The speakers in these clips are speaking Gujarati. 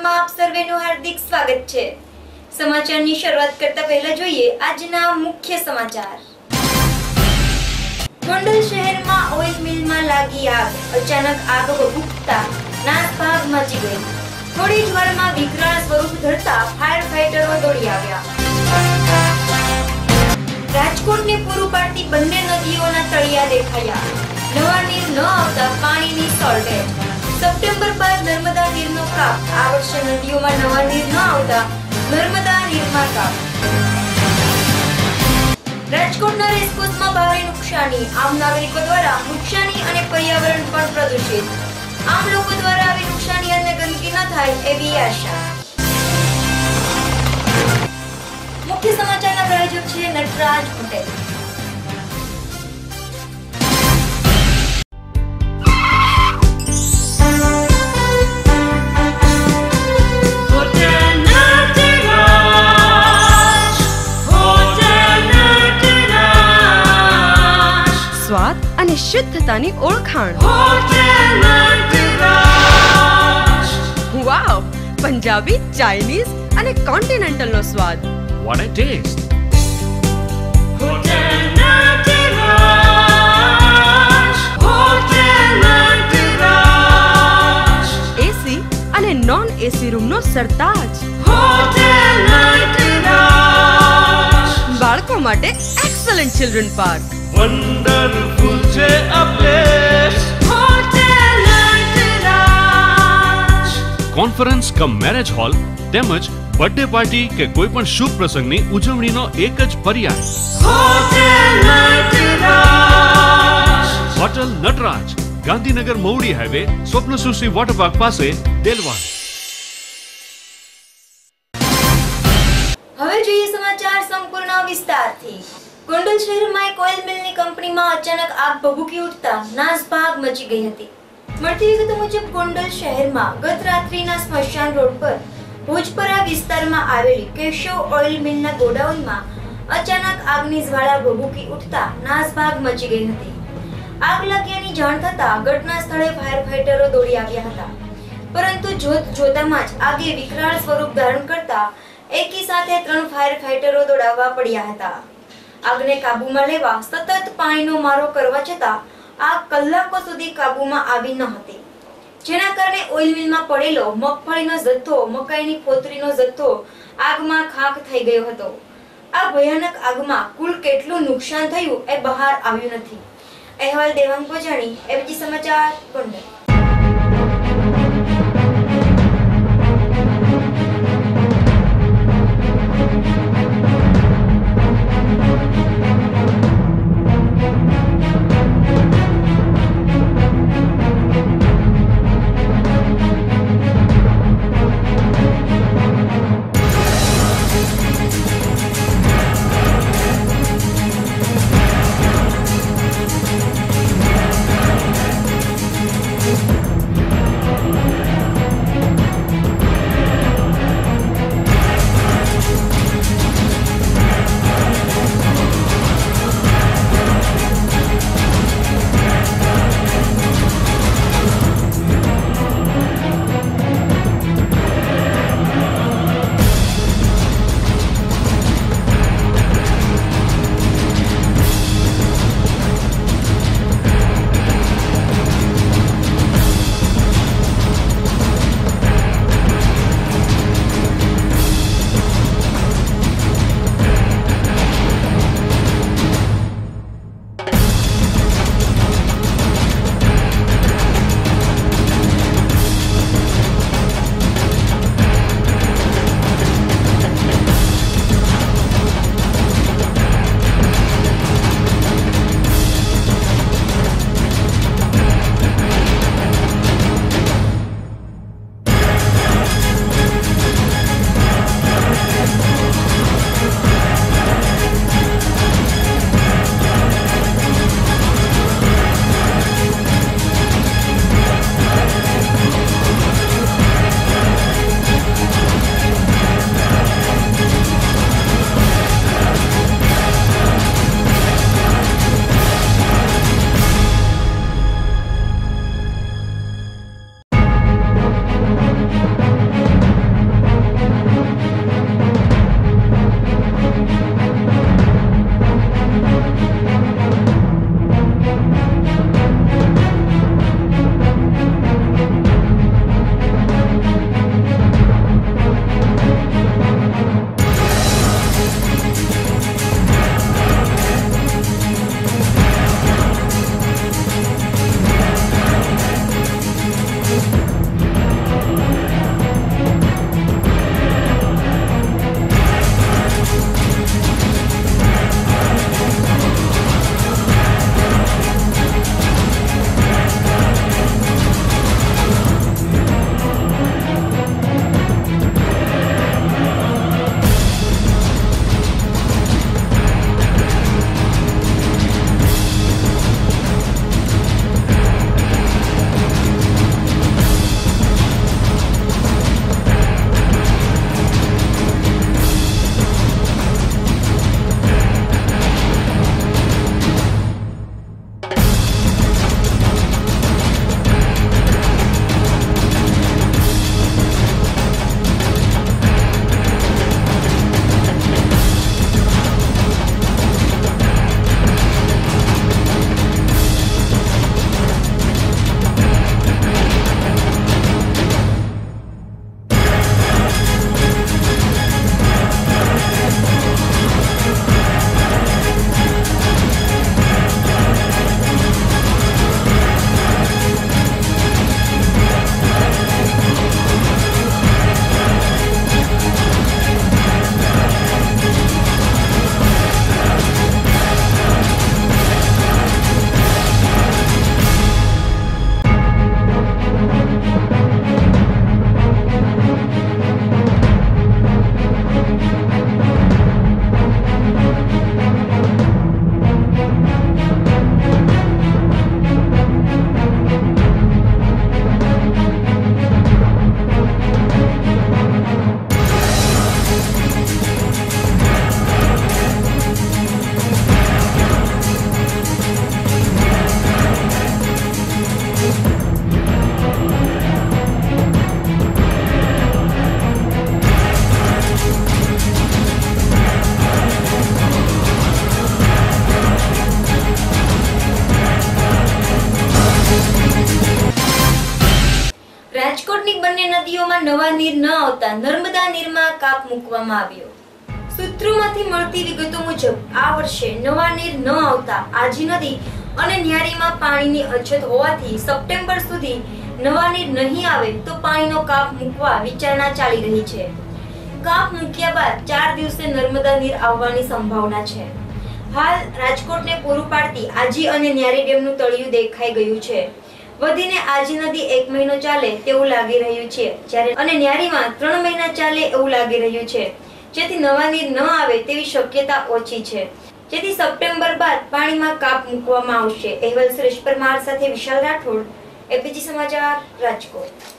સમાચારમાં આપ સર્વેનું હાર્દિક સ્વાગત છે। સમાચારની શરૂઆત કરતા પહેલા જોઈએ આજના મુખ્ય સમાચાર। ગોંડલ શહેરમાં ઓઇલ મિલમાં લાગી આગ। અચાનક આગ ભભૂકતા નાસભાગ મચી ગઈ। થોડી જ વારમાં વિકરાળ સ્વરૂપ ધરતા ફાયર ફાઈટરો દોડી આવ્યા। રાજકોટને પૂરું પાડતી બંને નદીઓના તળિયા દેખાયા। નવા નીર ન આવતા પાણીની શોર્ટેજ। સપ્ટેમ્બર બાદ નર્મદા નીરનો કાપ। આ વર્ષે નદીઓમાં નવા નીર ન આવતા નર્મદા નીરમાં કાપ। રાજકોટના રેસકોર્સમાં ભારે નુકસાની। આમ નાગરિકો દ્વારા નુકસાની અને પર્યાવરણ પણ પ્રદૂષિત। આમ લોકો દ્વારા આવી નુકસાની અને ગંદકી ન થાય એવી આશા। મુખ્ય સમાચારના પ્રાયોજક છે નટરાજ હોટેલ। સ્વાદ અને શુદ્ધતાની ઓળખાણ। વાવ, પંજાબી, ચાઇનીઝ અને કોન્ટિનેન્ટલ નો સ્વાદ। What a taste! એસી અને નોન એસી રૂમ નો સરતાજ। બાળકો માટે એક્સલન્ટ ચિલ્ડ્રન પાર્ક। Wonderful છે આ place. Conference cum marriage hall તેમજ બર્થડે પાર્ટી કે કોઈ પણ શુભ પ્રસંગની ઉજવણીનો એક જ પર્યાય hotel Nataraj, Gandhinagar Maudi highway, Swapnasrushti water park પાસે, દેલવાડ। હવે જોઈએ સમાચાર સંપૂર્ણ વિસ્તારથી। ગોંડલ શહેરમાં એક ઓઇલ મિલની કંપનીમાં અચાનક આગ ભભૂકી ઉઠતા નાસભાગ મચી ગઈ હતી। મળતી વિગતો મુજબ ગોંડલ શહેરમાં ગત રાત્રિના સ્મશાન રોડ પર ભોજપરા વિસ્તારમાં આવેલી કેશવ ઓઇલ મિલના ગોડાઉનમાં અચાનક આગની જ્વાળા ભભૂકી ઉઠતા નાસભાગ મચી ગઈ હતી। આગ લાગ્યાની જાણ થતાં ઘટના સ્થળે ફાયર ફાઈટરો દોડી આવ્યા હતા, પરંતુ જોતામાં જ આગે વિકરાળ સ્વરૂપ ધારણ કરતા એકી સાથે 3 ફાયર ફાઈટરો દોડાવવા પડ્યા હતા। આગને કાબૂમાં લેવા સતત પાણીનો મારો કરવા છતાં આગ કલાકો સુધી કાબૂમાં આવી ન હતી, જેના કારણે ઓઇલ મિલમાં પડેલો મગફળીનો જથ્થો, મકાઈની ફોતરીનો જથ્થો આગમાં ખાખ થઈ ગયો હતો। આ ભયાનક આગમાં કુલ કેટલું નુકસાન થયું એ બહાર આવ્યું નથી। અહેવાલ દેવાંગ પોજાણી, એબીજી સમાચાર, ગોંડલ। નવા નીર ન આવતા નર્મદા નીરમાં કાપ મૂકવામાં આવ્યો. સૂત્રોમાંથી મળતી વિગતો મુજબ આ વર્ષે નવા નીર ન આવતા આજી નદી અને ન્યારીમાં પાણીની અછત હોવાથી સપ્ટેમ્બર સુધી નવા નીર નહીં આવે તો પાણીનો કાપ મૂકવા વિચારણા ચાલી રહી છે. કાપ મૂક્યા બાદ 4 દિવસે નર્મદા નીર આવવાની સંભાવના છે. હાલ રાજકોટને પૂરું પાડતી આજી અને ન્યારી ડેમનું તળિયું દેખાઈ ગયું છે. વધીને આજી નદી 1 મહિનો ચાલે તેવું લાગી રહ્યું છે, જ્યારે અને ન્યારીમાં 3 મહિના ચાલે એવું લાગી રહ્યું છે, જેથી નવા નીર ન આવે તેવી શક્યતા ઓછી છે, જેથી સપ્ટેમ્બર બાદ પાણીમાં કાપ મૂકવામાં આવશે. અહેવાલ સુરેશ પરમાર સાથે વિશાલ રાઠોડ, એપીજી સમાચાર, રાજકોટ.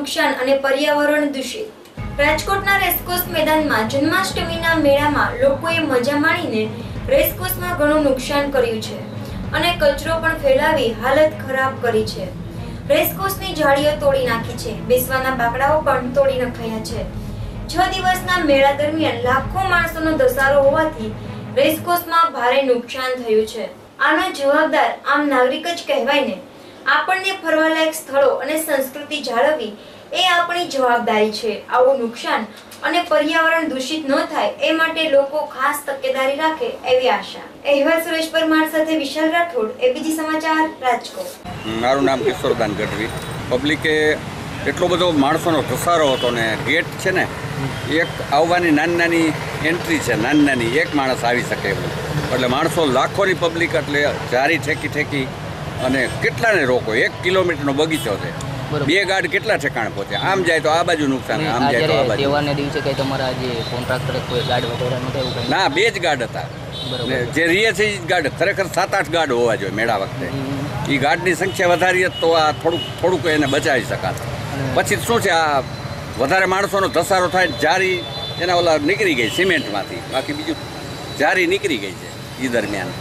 નુકસાન અને પર્યાવરણ દૂષિત. રાજકોટના રેસકોર્સ મેદાનમાં જન્માષ્ટમીના મેળામાં લોકોએ મજા માણીને રેસકોર્સમાં ઘણું નુકસાન કર્યું છે અને કચરો પણ ફેલાવી હાલત ખરાબ કરી છે. રેસકોર્સની જાળીઓ તોડી નાખી છે, બેસવાના બાકડાઓ પણ તોડી નખાયા છે. 6 દિવસના મેળા દરમિયાન લાખો માણસોનો ધસારો હોવાથી રેસકોર્સમાં ભારે નુકસાન થયું છે. આનો જવાબદાર આમ નાગરિક જ કહેવાય ને. આપણને ફરવાલાયક સ્થળો અને સંસ્કૃતિ જાળવવી એ આપણી જવાબદારી છે. આવું નુકસાન અને પર્યાવરણ દૂષિત ન થાય એ માટે લોકો ખાસ તકેદારી રાખે એવી આશા. અહેવાલ સુરેશ પરમાર સાથે વિશાલ રાઠોડ, એબીજી સમાચાર, રાજકોટ. મારું નામ કિશોરદાન ગઢવી. પબ્લિકે એટલો બધો માણસોનો ધસારો હતો ને ગેટ છે ને એક આવવાની નાની એન્ટ્રી છે, નાની એક માણસ આવી શકે એવું, એટલે માણસો લાખોની પબ્લિક, એટલે જારી ઠેકી અને કેટલાને રોકો. 1 કિલોમીટરનો બગીચો છે, 2 ગાર્ડ કેટલા ઠેકાણે પહોંચે. આમ જાય તો આ બાજુ નુકસાન, આમ જાય તો આ બાજુ. તહેવારના દિવસે કઈ તમારા જે કોન્ટ્રાક્ટર કોઈ ગાર્ડ વગેરે નહોતા એવું કઈ? ના, 2 જ ગાર્ડ હતા. જે રીએ છે એ ગાર્ડ, ખરેખર 7-8 ગાર્ડ હોવા જોઈએ મેળા વખતે. એ ગાર્ડની સંખ્યા વધારીએ તો આ થોડુંક એને બચાવી શકાત. પછી શું છે, આ વધારે માણસોનો ધસારો થાય, જારી એના ઓલા નીકળી ગઈ સિમેન્ટમાંથી, બાકી બીજું જારી નીકળી ગઈ છે એ દરમિયાન.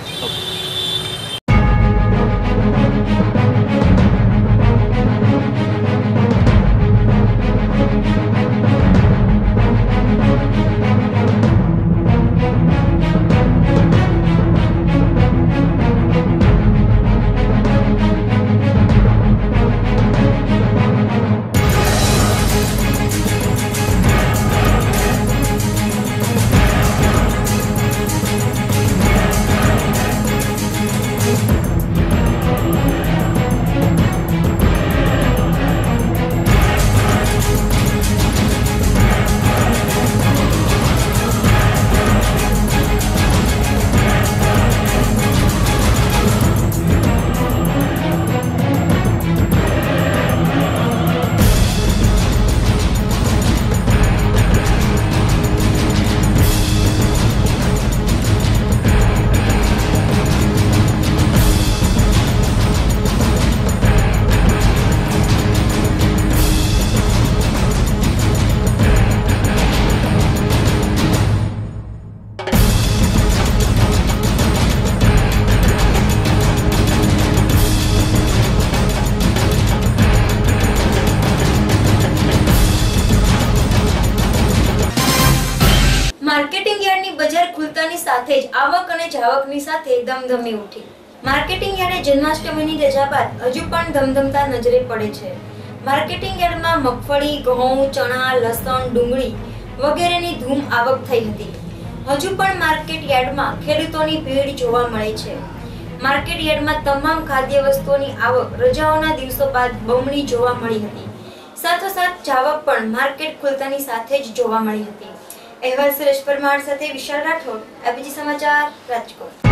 માર્કેટિંગ યાર્ડની બજાર ખુલતાની સાથે જ આવક અને જાવકની સાથે ધમધમી ઉઠી. માર્કેટિંગ યાર્ડે જન્માષ્ટમીની રજા બાદ હજુ પણ ધમધમતા નજરે પડે છે. માર્કેટિંગ યાર્ડમાં મગફળી, ઘઉં, ચણા, લસણ, ડુંગળી વગેરેની ધૂમ આવક થઈ હતી. હજુ પણ માર્કેટ યાર્ડમાં ખેડૂતોની ભીડ જોવા મળે છે. માર્કેટ યાર્ડમાં તમામ ખાદ્ય વસ્તુઓની આવક રજાઓના દિવસો બાદ બમણી જોવા મળી હતી. સાથોસાથ જાવક પણ માર્કેટ ખુલતાની સાથે જ જોવા મળી હતી. અહેવાલ સુરેશ પરમાર સાથે વિશાલ રાઠોડ, એબીજી સમાચાર, રાજકોટ.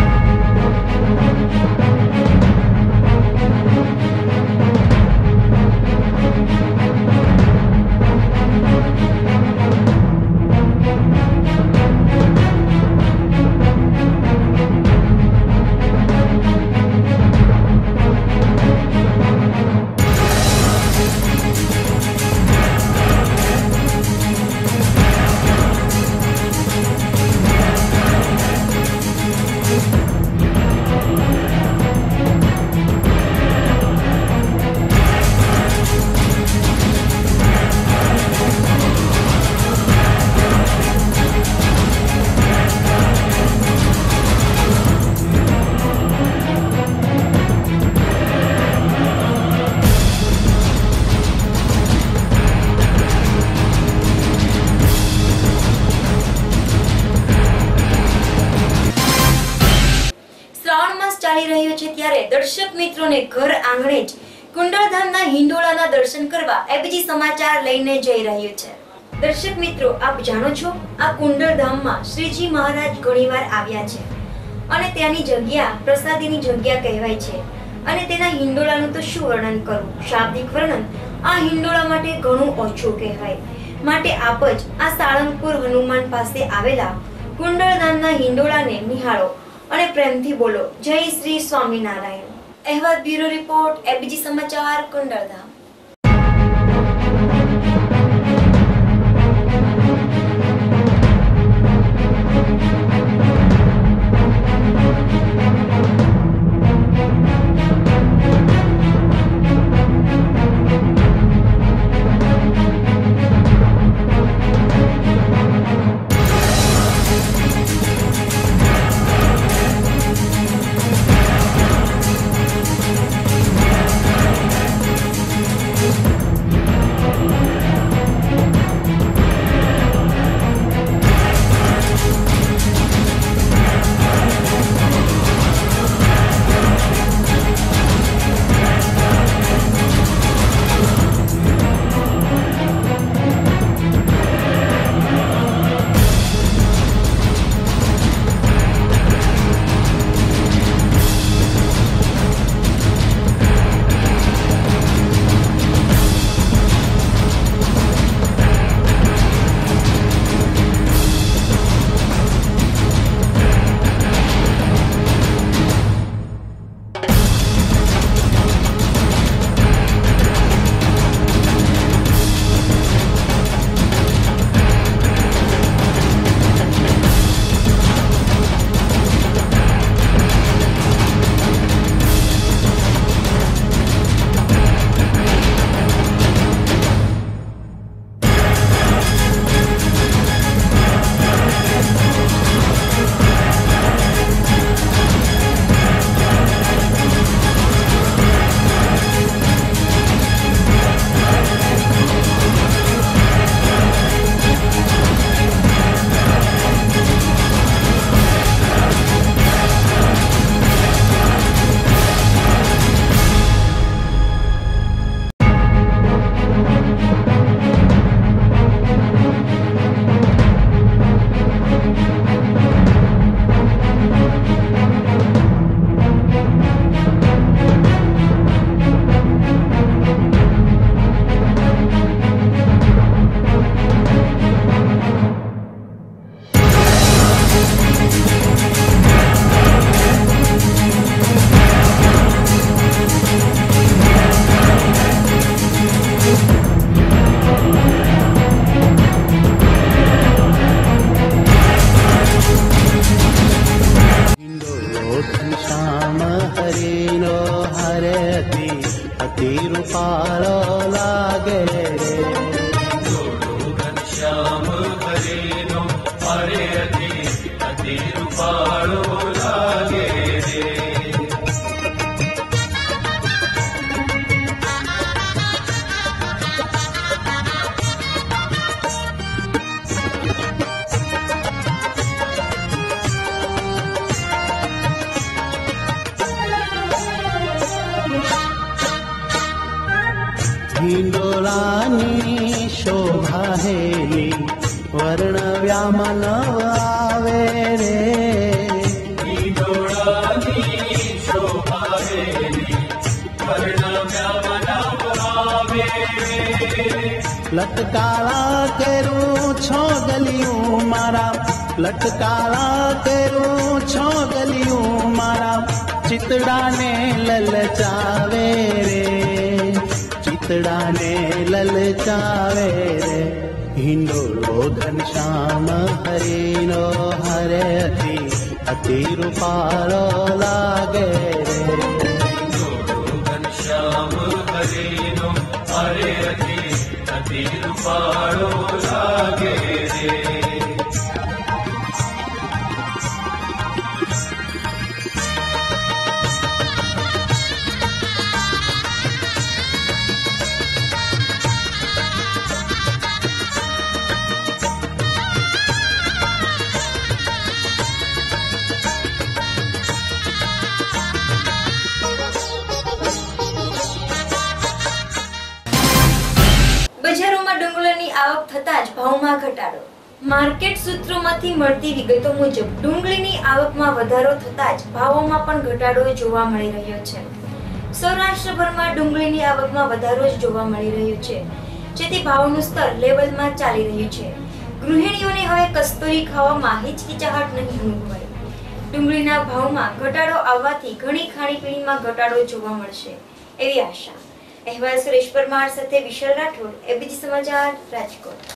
ચાલી રહ્યો છે ત્યારે દર્શક મિત્રોને ઘર આંગણે જ કુંડળધામના હિંડોળાના દર્શન કરવા એબીજી સમાચાર લઈને જઈ રહ્યો છે. દર્શક મિત્રો, આપ જાણો છો આ કુંડળધામમાં શ્રીજી મહારાજ ઘણીવાર આવ્યા છે અને ત્યાંની જગ્યા પ્રસાદીની જગ્યા કહેવાય છે અને તેના હિંડોળાનું તો શું વર્ણન કરું. શાબ્દિક વર્ણન આ હિંડોળા માટે ઘણું ઓછું કહેવાય. માટે આપ જ આ સાળંગપુર હનુમાન પાસે આવેલા કુંડળધામના હિંડોળાને નિહાળો અને પ્રેમથી બોલો જય શ્રી સ્વામિનારાયણ. અહેવાલ બ્યુરો રિપોર્ટ, એબીજી સમાચાર, કુંડળધામ. हिंडोळानी शोभा हेली वर्ण व्यामन आवे रे हिंडोळानी शोभा हेली वर्ण व्यामन आवे रे लटकाळा करू छो गलियूं मारा लटकाळा करू छो गलियूं मारा चितड़ा ने ललचावे रे चितड़ा ने ललचावे रे हिंडोळो घनश्याम हरिनो हरे अति अति रूपाळो लागे रे हिंडोळो घनश्याम हरिनो हरे अति रूपाळो लागे रे બજારોમાં ડુંગળીની આવક થતાં જ ભાવમાં ઘટાડો. માર્કેટ સૂત્રોમાંથી મળતી વિગતો મુજબ ડુંગળીની આવકમાં વધારો થતાં જ ભાવોમાં પણ ઘટાડો જોવા મળી રહ્યો છે. સૌરાષ્ટ્રભરમાં ડુંગળીની આવકમાં વધારો જ જોવા મળી રહ્યો છે, જેથી ભાવનું સ્તર લેવલમાં ચાલી રહ્યું છે. ગૃહિણીઓને હવે કસ્તુરી ખાવામાં હિચકિચાહટ નહીં અનુભવાય. ડુંગળીના ભાવમાં ઘટાડો આવવાથી ઘણી ખાણીપીણીમાં ઘટાડો જોવા મળશે એવી આશા. અહેવાલ સુરેશ પરમાર સાથે વિશાલ રાઠોડ, એબીપી સમાચાર, રાજકોટ.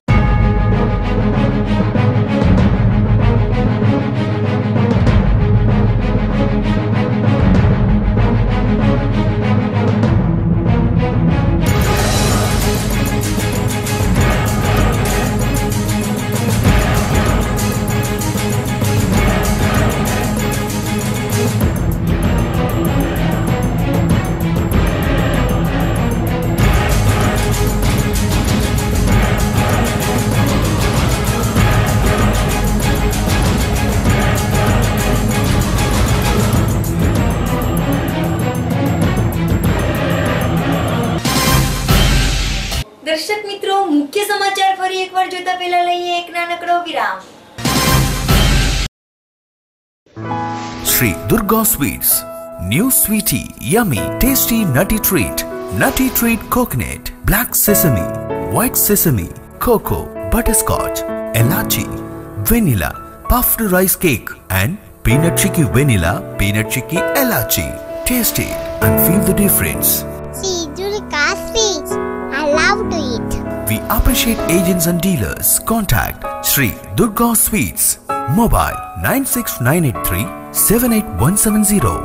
દર્શક મિત્રો, મુખ્ય સમાચાર ફરી એકવાર જોતા પહેલા લઈએ એક નાનકડો વિરામ. Sri Durga Sweets, new sweetie, yummy, tasty nutty treat coconut, black sesame, white sesame, cocoa, butterscotch, elachi, vanilla, puffed rice cake and peanut chicky vanilla, peanut chicky elachi. Taste it and feel the difference. Sri Durga Sweets, I love to eat. We appreciate agents and dealers. Contact Sri Durga Sweets. Mobile 96983 78170.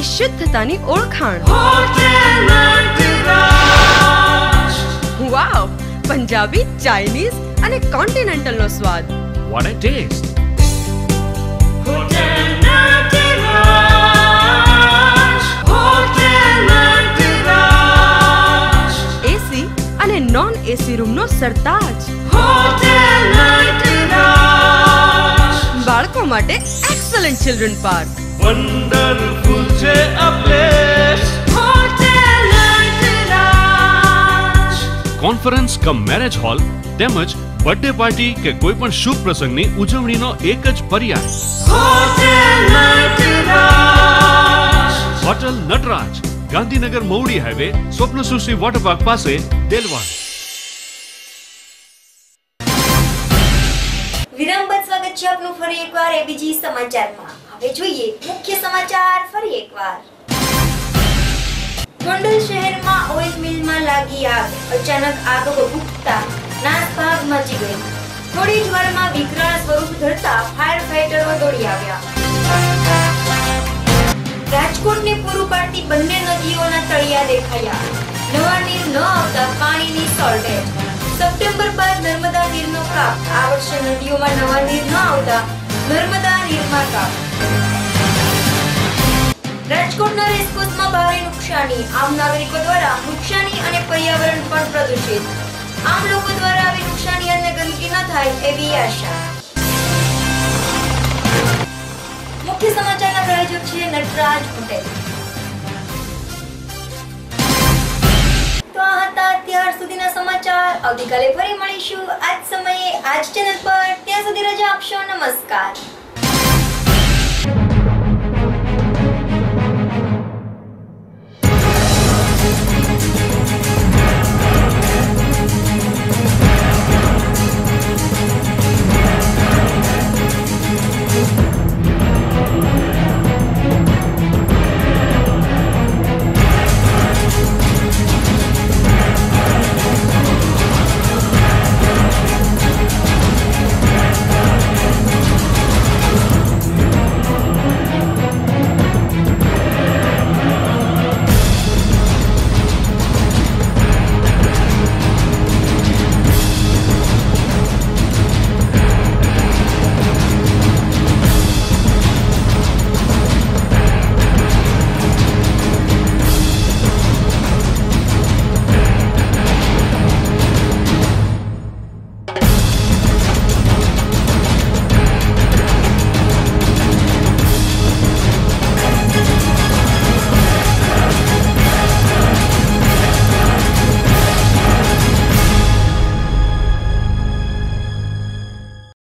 અને શુદ્ધતાની ઓળખાણ. વાવ, પંજાબી, ચાઇનીઝ અને કોન્ટિનેન્ટલ નો સ્વાદ. What a taste! એસી અને નોન એસી રૂમ નો સરતાજ. બાળકો માટે એક્સલન્ટ ચિલ્ડ્રન પાર્ક. Wonderful છે a place. Conference cum marriage hall તેમજ બર્થડે પાર્ટી કે કોઈ પણ શુભ પ્રસંગની ઉજવણીનો એક જ પર્યાય. Hotel Nataraj, Gandhinagar Maudi highway, Swapnasrushti water park પાસે, દેલવાડ. વિરામ બાદ સ્વાગત છે આપનું ફરી એકવાર એબીજી સમાચારમાં. હવે જોઈએ મુખ્ય સમાચાર ફરી એકવાર. ગોંડલ શહેરમાં ઓઇલ મિલમાં લાગી આગ. અચાનક આગ ભભૂકતા નાસભાગ મચી ગઈ. થોડી જ વારમાં વિકરાળ સ્વરૂપ ધરતા ફાયર ફાઈટરો દોડી આવ્યા. રાજકોટને પૂરું પાડતી બંને નદીઓના તળિયા દેખાયા. નવા નીર ન આવતા પાણીની શોર્ટેજ. સપ્ટેમ્બર બાદ નર્મદા નીરનો કાપ. આ વર્ષે નદીઓમાં નવા નીર ન આવતા નર્મદા નીરમાં કાપ. રાજકોટના રેસકોર્સમાં ભારે નુકસાની. આમ નાગરિકો દ્વારા નુકસાની અને પર્યાવરણ પણ પ્રદૂષિત. આમ લોકો દ્વારા આવી નુકસાની અને ગંદકી ન થાય એવી આશા. મુખ્ય સમાચારના પ્રાયોજક છે નટરાજ હોટેલ. તો આ હતા અત્યાર સુધીના સમાચાર. આવતીકાલે ફરી મળીશું આ જ સમયે આ જ ચેનલ પર. ત્યાં સુધી રજા આપશો. નમસ્કાર.